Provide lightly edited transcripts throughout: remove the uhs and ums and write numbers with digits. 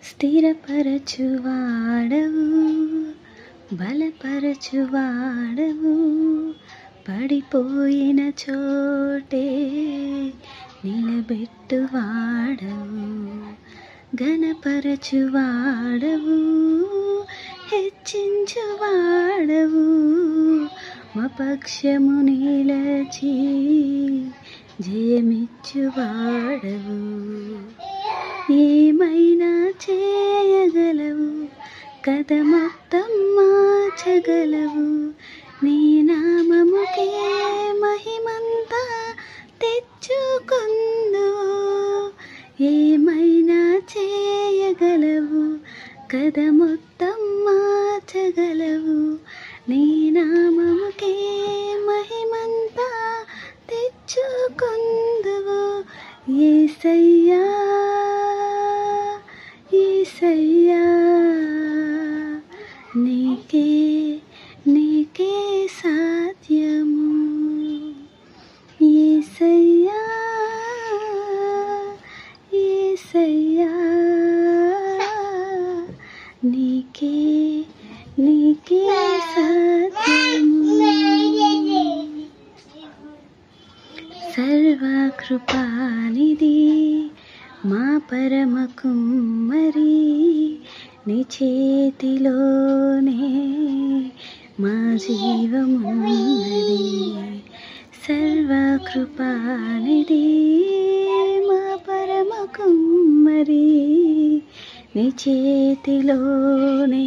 స్థిరపరచువాడవు, బలపరచువాడవు, పడిపోయిన చోటే నిలబెట్టువాడవు, ఘనపరచువాడవు, హెచ్చించువాడవు, మా పక్షము నిలచి జయమిచ్చువాడవు. ఏమైనా చేయగలవు, కథ మొత్తం మార్చగలవు, నీ నామముకే మహిమంతా తెచ్చుకొందువు. ఏమైనా చేయగలవు, కథ మొత్తం మార్చగలవు, నీ నామముకే మహిమంతా తెచ్చుకొందువు. యేసయ్యా యేసయ్యా, నీకే నీకే సాధ్యము. యేసయ్యా యేసయ్యా, నీకే నీకే సాధ్యము. సర్వకృపానిధి మా పరమ కుమ్మరి, నీ చేతిలోనే మా జీవమున్నది. సర్వకృపానిధి మా పరమ కుమ్మరి, నీ చేతిలోనే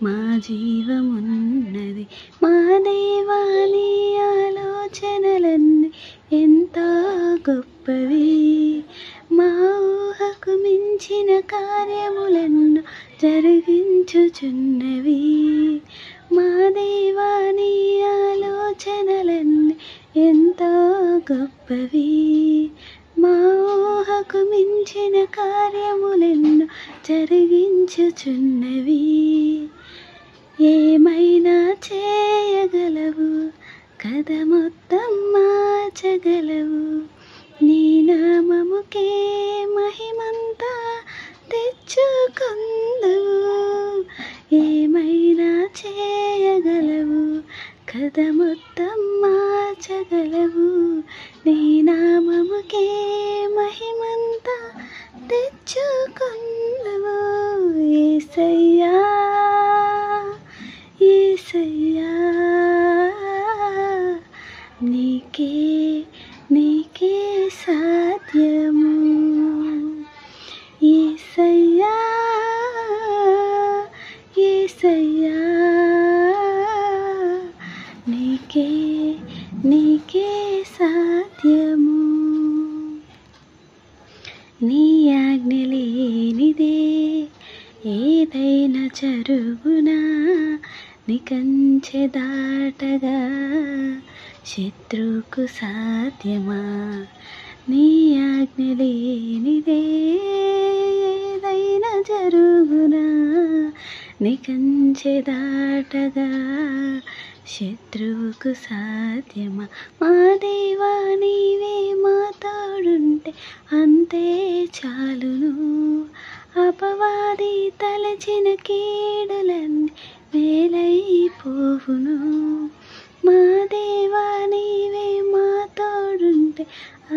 మా జీవమున్నది. మా దేవా, నీ ఆలోచనలన్నీ ఎంతో గొప్పవి, మా ఊహకు మించిన కార్యములను జరిగించుచున్నవి. మా దేవా, నీ ఆలోచనలన్నీ ఎంతో గొప్పవి, మా ఊహకు మించిన కార్యములను జరిగించుచున్నవి. ఏమైనా చేయగలవు, కథ మొత్తం మార్చగలవు, నీ నామముకే మహిమంతా తెచ్చుకొందువు. ఏమైనా చేయగలవు, కథ మొత్తం మార్చగలవు, నీ నామముకే మహిమంతా తెచ్చుకొందువు. యేసయ్యా యేసయ్యా, నీకే నీకే సాధ్యము. యేసయ్యా యేసయ్యా, నీకే నీకే సాధ్యము. నీ ఆజ్ఞ లేనిదే ఏదైనా జరుగునా, నీ కంచె దాటగా శత్రువుకు సాధ్యమా. నీ ఆజ్ఞ లేనిదే ఏదైనా జరుగునా, నీ కంచె దాటగా శత్రువుకు సాధ్యమా. మా దేవా, నీవే మా తోడుంటే అంతే చాలును, అపవాది తలచిన కీడులన్నీ మేలైపోవును. మా దేవా, నీవే మా తోడుంటే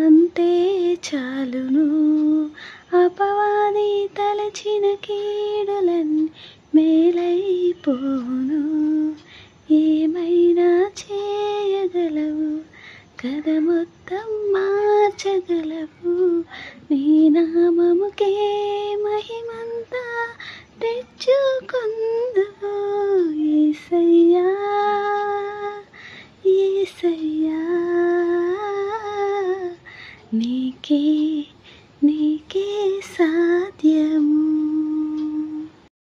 అంతే చాలును, అపవాది తలచిన కీడులన్నీ మేలైపోవును. ఏమైనా చేయగలవు, కథ మొత్తం మార్చగలవు, నీ నామముకే మహిమంతా తెచ్చుకొందువు. యేసయ్యా యేసయ్యా, నీకే నీకే సాధ్యము.